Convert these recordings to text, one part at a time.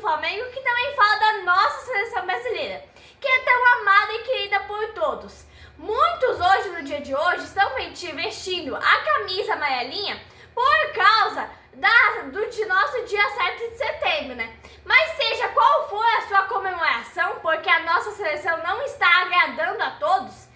Flamengo, que também fala da nossa seleção brasileira, que é tão amada e querida por todos. Muitos hoje, no dia de hoje, estão vestindo a camisa amarelinha por causa de nosso dia 7 de setembro, né? Mas seja qual for a sua comemoração, porque a nossa seleção não está agradando a todos,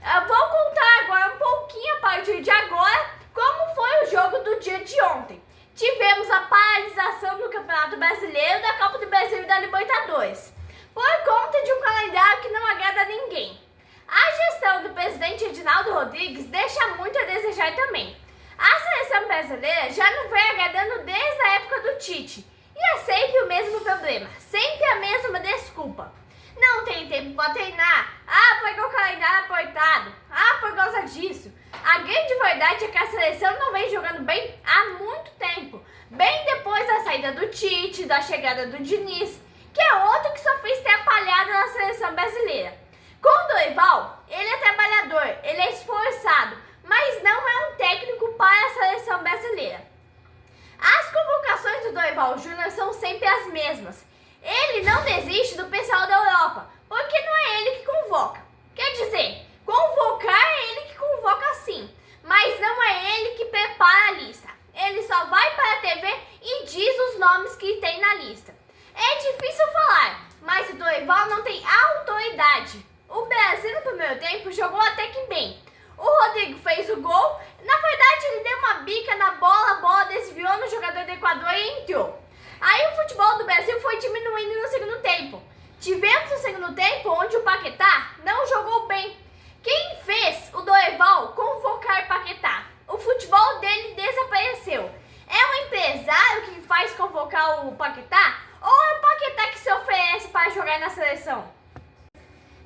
eu vou contar agora um pouquinho, a partir de agora, como foi o jogo do dia de ontem. Tivemos a paralisação do Campeonato Brasileiro, da Copa do Brasil e da Libertadores, por conta de um calendário que não agrada a ninguém. A gestão do presidente Edinaldo Rodrigues deixa muito a desejar também. A seleção brasileira já não vem agradando desde a época do Tite, e é sempre o mesmo problema, sempre a mesma desculpa. Não tem tempo para treinar, porque o calendário é apertado, por causa disso. A grande verdade é que a seleção não vem jogando bem há muito tempo, bem depois da saída do Tite, da chegada do Diniz, que é outro que só fez atrapalhada na seleção brasileira. Com o Dorival, ele é trabalhador, ele é esforçado, mas não é um técnico para a seleção brasileira. As convocações do Dorival Júnior são sempre as mesmas. Ele não desiste do pessoal da Europa, porque não é ele que convoca. Quer dizer, convocar é ele que convoca sim, mas não é ele que prepara a lista. Ele só vai para a TV e diz os nomes que tem na lista. É difícil falar, mas o Dorival não tem autoridade. O Brasil no primeiro tempo jogou até que bem. O Rodrigo fez o gol, na verdade ele deu uma bica na bola, a bola desviou no jogador do Equador e entrou. Aí o futebol do Brasil foi diminuindo no segundo tempo. Tivemos o segundo tempo onde o Paquetá não jogou bem. Quem fez o Dorival convocar Paquetá? O futebol dele desapareceu. É um empresário que faz convocar o Paquetá? Ou é o Paquetá que se oferece para jogar na seleção?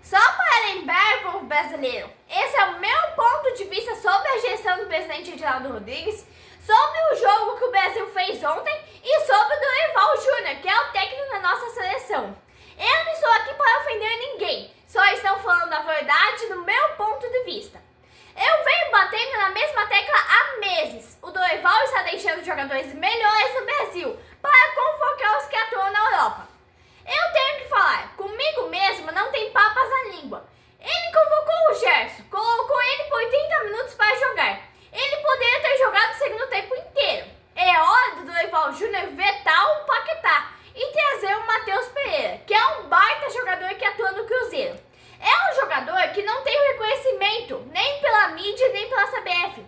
Só para lembrar, povo brasileiro, esse é o meu ponto de vista sobre a gestão do presidente Edinaldo Rodrigues, sobre o jogo que o Brasil fez ontem e sobre o Dorival Júnior, que é o técnico da nossa seleção. Eu não estou aqui para ofender ninguém, só estou falando a verdade do meu ponto de vista. Eu venho batendo na mesma tecla há meses. O Dorival está deixando jogadores melhores no Brasil para convocar os que atuam na Europa. Eu tenho que falar, comigo mesmo não tem papas na língua. Ele convocou o Gerson, colocou ele por 30 minutos para jogar. Ele poderia ter jogado o segundo tempo inteiro. É hora do Dorival Júnior vetar o Paquetá e trazer o Matheus Pereira, que é um baita jogador que atua no Cruzeiro. É um jogador que não tem o reconhecimento nem pela mídia nem pela CBF.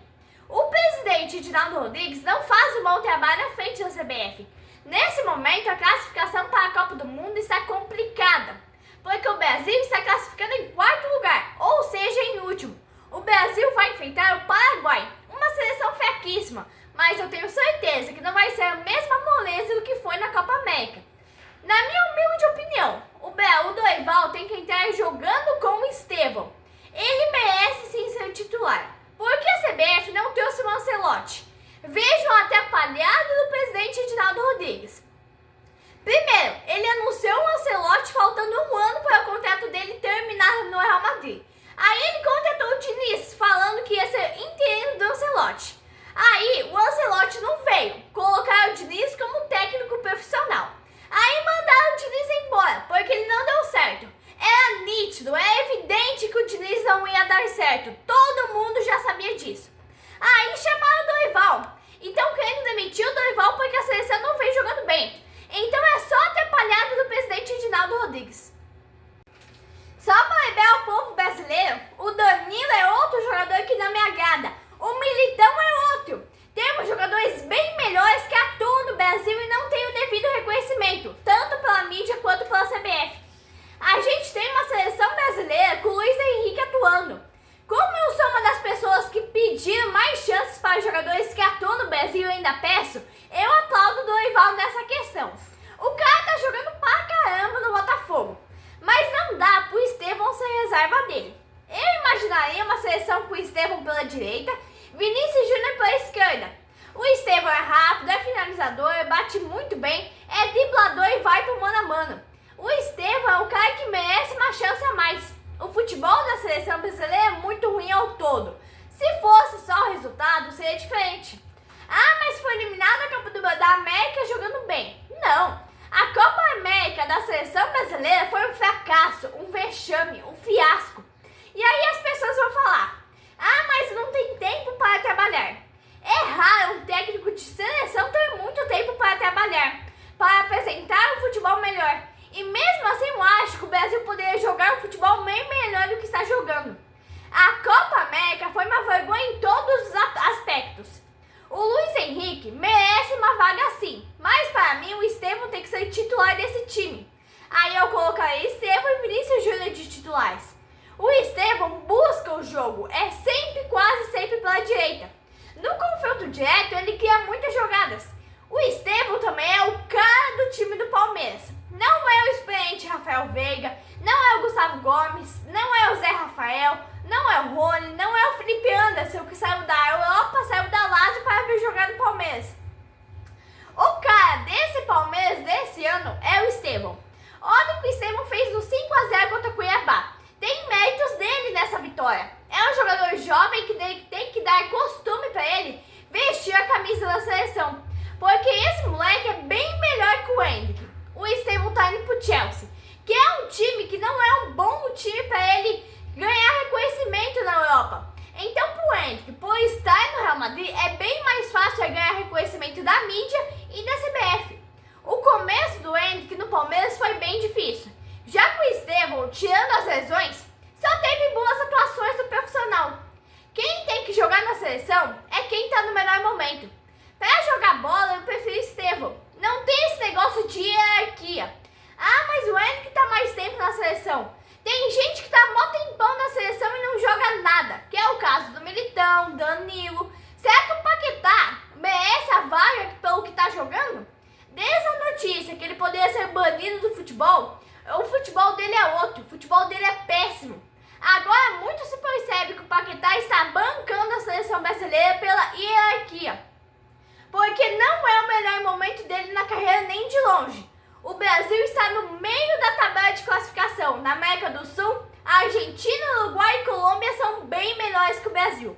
O presidente Edinaldo Rodrigues não faz um bom trabalho à frente da CBF. Nesse momento, a classificação para a Copa do Mundo está complicada, porque o Brasil está classificando em quarto lugar, ou seja, em último. O Brasil vai enfrentar o Paraguai, uma seleção fraquíssima, mas eu tenho certeza que não vai ser a mesma moleza do que foi na Copa América. Na minha humilde opinião, o Dorival tem que entrar jogando com o Estevão. Ele merece sim ser titular. Por que a CBF não trouxe o Ancelotti? Vejam a atrapalhada do presidente Edinaldo Rodrigues. Primeiro, ele anunciou o Ancelotti faltando um ano para o contrato dele terminar no Real Madrid. Aí ele contratou o Diniz, falando que ia ser interino do Ancelotti. Aí o Ancelotti não veio, colocaram o Diniz como técnico profissional. Aí mandaram o Diniz embora, porque ele não deu certo. Era nítido, era evidente que o Diniz não ia dar certo. Todo mundo já sabia disso. Aí chamaram o Dorival. Então querendo demitir o Dorival porque a seleção não vem jogando bem. Então é só atrapalhado do presidente Edinaldo Rodrigues. Só para lembrar o povo brasileiro, o Danilo é outro jogador que não me agrada. O Militão é outro. Temos jogadores bem melhores que atuam no Brasil e não têm o devido reconhecimento, tanto pela mídia quanto pela CBF. A gente tem uma seleção brasileira com o Luiz Henrique atuando. Como eu sou uma das pessoas que pediram mais chances para jogadores que atuam no Brasil e ainda peço, eu aplaudo o Dorival nessa questão. O cara tá jogando pra caramba no Botafogo, mas não dá pro Estevão ser reserva dele. Eu imaginaria uma seleção com o Estevão pela direita, Vinícius Júnior pela esquerda. O Estevão é rápido, é finalizador, bate muito bem, é driblador e vai pro mano a mano. O Estevão é o cara que merece uma chance a mais. O futebol da seleção brasileira é muito ruim ao todo. Se fosse só o resultado, seria diferente. Ah, mas foi eliminado da Copa da América jogando bem. Não, a Copa América da seleção brasileira foi um fracasso, um vexame, um fiasco. E aí as pessoas vão falar: ah, mas não tem tempo para trabalhar. É raro um técnico de seleção ter muito tempo para trabalhar, para apresentar um futebol melhor. E mesmo assim eu acho que o Brasil poderia jogar um futebol bem melhor do que está jogando. A Copa América foi uma vergonha em todos os aspectos. O Luiz Henrique merece uma vaga sim, mas para mim o Estevão tem que ser titular desse time. Aí eu colocaria Estevão e Vinícius Júnior de titulares. O Estevão busca o jogo, é sempre, quase sempre pela direita. No confronto direto ele cria muitas jogadas. O Estevão também é o cara do time do Palmeiras. Não é o experiente Rafael Veiga, não é o Gustavo Gomes, não é o Zé Rafael, não é o Rony, não é o Felipe Anderson, que saiu da Europa, saiu da Lazio para vir jogar no Palmeiras. O cara desse Palmeiras desse ano é o Estevão. Olha o que o Estevão fez no 5-0 contra o Cuiabá. Tem méritos dele nessa vitória. É um jogador jovem que tem que dar costume para ele vestir a camisa da seleção. Porque esse moleque é bem melhor que o Endrick. O Estevão tá indo pro Chelsea, que é um time que não é um bom time para ele ganhar reconhecimento na Europa. Então pro Endrick, por estar no Real Madrid, é bem mais fácil ganhar reconhecimento da mídia e da CBF. O começo do Endrick no Palmeiras foi bem difícil. Já que o Estevão, tirando as lesões, só teve boas atuações do profissional. Quem tem que jogar na seleção é quem está no melhor momento. Para jogar bola, eu prefiro Estevão. Não tem esse negócio de hierarquia. Ah, mas o Endrick está mais tempo na seleção. Tem gente que está mó tempão na seleção e não joga nada, que é o caso do Militão, Danilo. Será que o Paquetá merece a vaga pelo que está jogando? Desde a notícia que ele poderia ser banido do futebol, o futebol dele é outro, o futebol dele é péssimo. Agora muito se percebe que o Paquetá está bancando a seleção brasileira pela hierarquia. Porque não é o melhor momento dele na carreira nem de longe. O Brasil está no meio da tabela de classificação. Na América do Sul, a Argentina, Uruguai e Colômbia são bem melhores que o Brasil.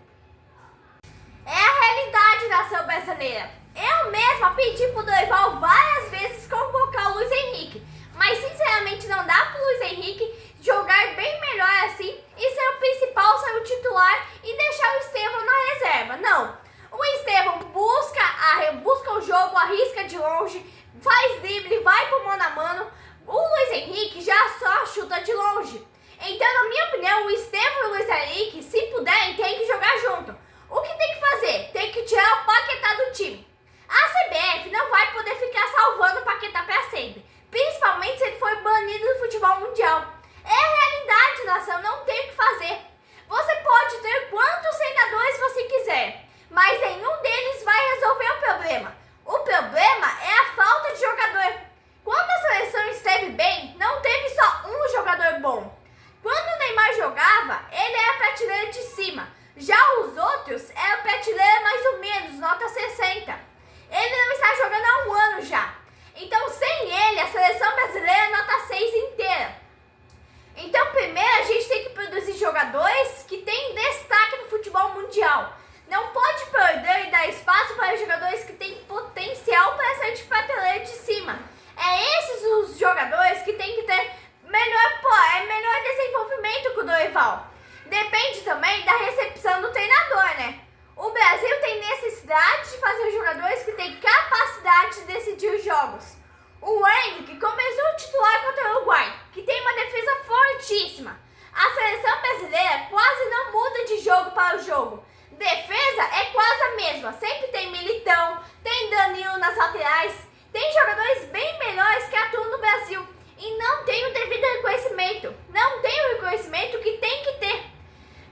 É a realidade da nação brasileira. Eu mesma pedi pro Dorival várias vezes convocar o Luiz Henrique, mas sinceramente não dá pro Luiz Henrique jogar bem melhor assim e ser o principal, ser o titular e deixar o Estevão na reserva. Não. O Estevão busca o jogo, arrisca de longe, faz drible, vai pro mano a mano. O Luiz Henrique já só chuta de longe. Então, na minha opinião, o Estevão e o Luiz Henrique, se puderem, tem que jogar junto. O que tem que fazer? Tem que tirar o Paquetá do time. A CBF não vai poder ficar salvando o Paquetá para sempre, principalmente se ele for banido do futebol mundial. É a realidade, nação, não tem o que fazer. Você pode ter quantos treinadores você quiser, mas nenhum deles vai resolver o problema. O problema é a falta de jogador. Quando a seleção esteve bem, não teve só um jogador bom. Quando o Neymar jogava, ele era prateleira de cima. Já os outros eram prateleira mais ou menos, nota 60. Ele não está jogando há um ano já. Então, sem ele, a seleção brasileira é nota 6 inteira. Então, primeiro, a gente tem que produzir jogadores que têm destaque no futebol mundial. Não pode perder e dar espaço para jogadores que têm potencial para ser de prateleira de cima. É esses os jogadores que têm que ter melhor desenvolvimento com o Dorival. Depende também da recepção do treinador, né? O Brasil tem necessidade de fazer jogadores que têm capacidade de decidir os jogos. O Endrick começou a titular contra o Uruguai, que tem uma defesa fortíssima. A seleção brasileira quase não muda de jogo para o jogo. Defesa é quase a mesma, sempre tem Militão, tem Danilo nas laterais, tem jogadores bem melhores que atuam no Brasil e não tem o devido reconhecimento, não tem o reconhecimento que tem que ter.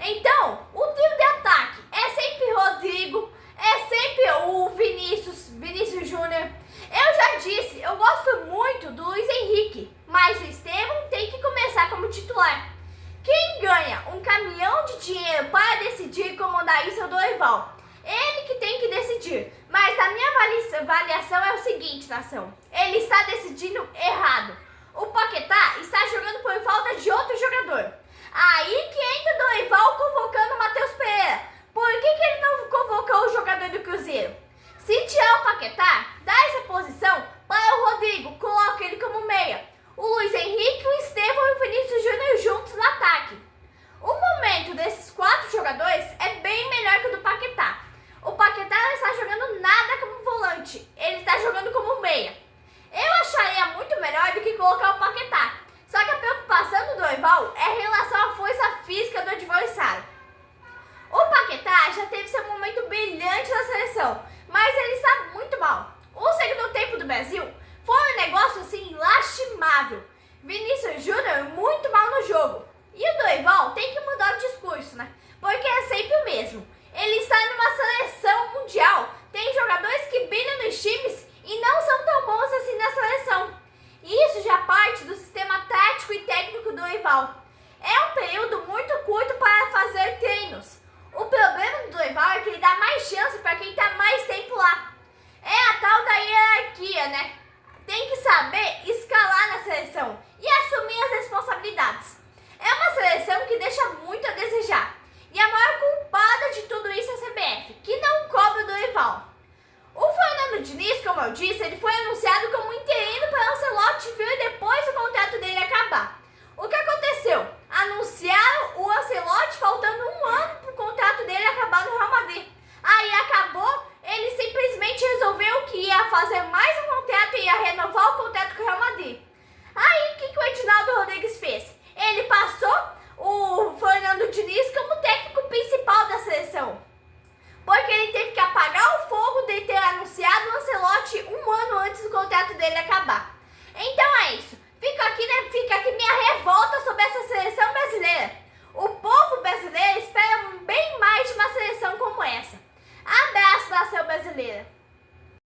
Então, o trio de ataque é sempre Rodrigo, é sempre o Vinícius Júnior. Eu já disse, eu gosto muito do Luiz Henrique, mas o Estevão tem que começar como titular. Quem ganha um caminhão de dinheiro para decidir e comandar isso é o Dorival. Ele que tem que decidir. Mas a minha avaliação é o seguinte, nação. Ele está decidindo errado. O Paquetá está jogando por falta de outro jogador. Aí que entra o Dorival convocando o Matheus Pereira. Por que ele não convocou o jogador do Cruzeiro? Se tirar o Paquetá, dá essa posição para o Rodrigo, coloca ele como meia. mesmo. Ele está numa seleção mundial. Tem jogadores que brilham nos times e não são tão bons assim na seleção. Isso já parte do sistema tático e técnico do Dorival. É um período muito curto para fazer treinos. O problema do Dorival é que ele dá mais chance para quem está mais tempo lá. É a tal da hierarquia, né? Tem que saber escalar na seleção e assumir as responsabilidades. É uma seleção que deixa muito a desejar. E a maior culpada de tudo isso é a CBF, que não cobra o Dorival. O Fernando Diniz, como eu disse, ele foi anunciado como interino para o Ancelotti vir depois do contrato dele acabar. O que aconteceu? Anunciaram o Ancelotti faltando um ano para o contrato dele acabar no Real Madrid. Aí acabou, ele simplesmente resolveu que ia fazer mais um contrato e ia renovar o contrato com o Real Madrid. Aí o que o Edinaldo Rodrigues fez? Ele passou o Fernando Diniz como técnico principal da seleção. Porque ele teve que apagar o fogo de ter anunciado o Ancelotti um ano antes do contrato dele acabar. Então é isso. Fica aqui minha revolta sobre essa seleção brasileira. O povo brasileiro espera bem mais de uma seleção como essa. Abraço, nação brasileira.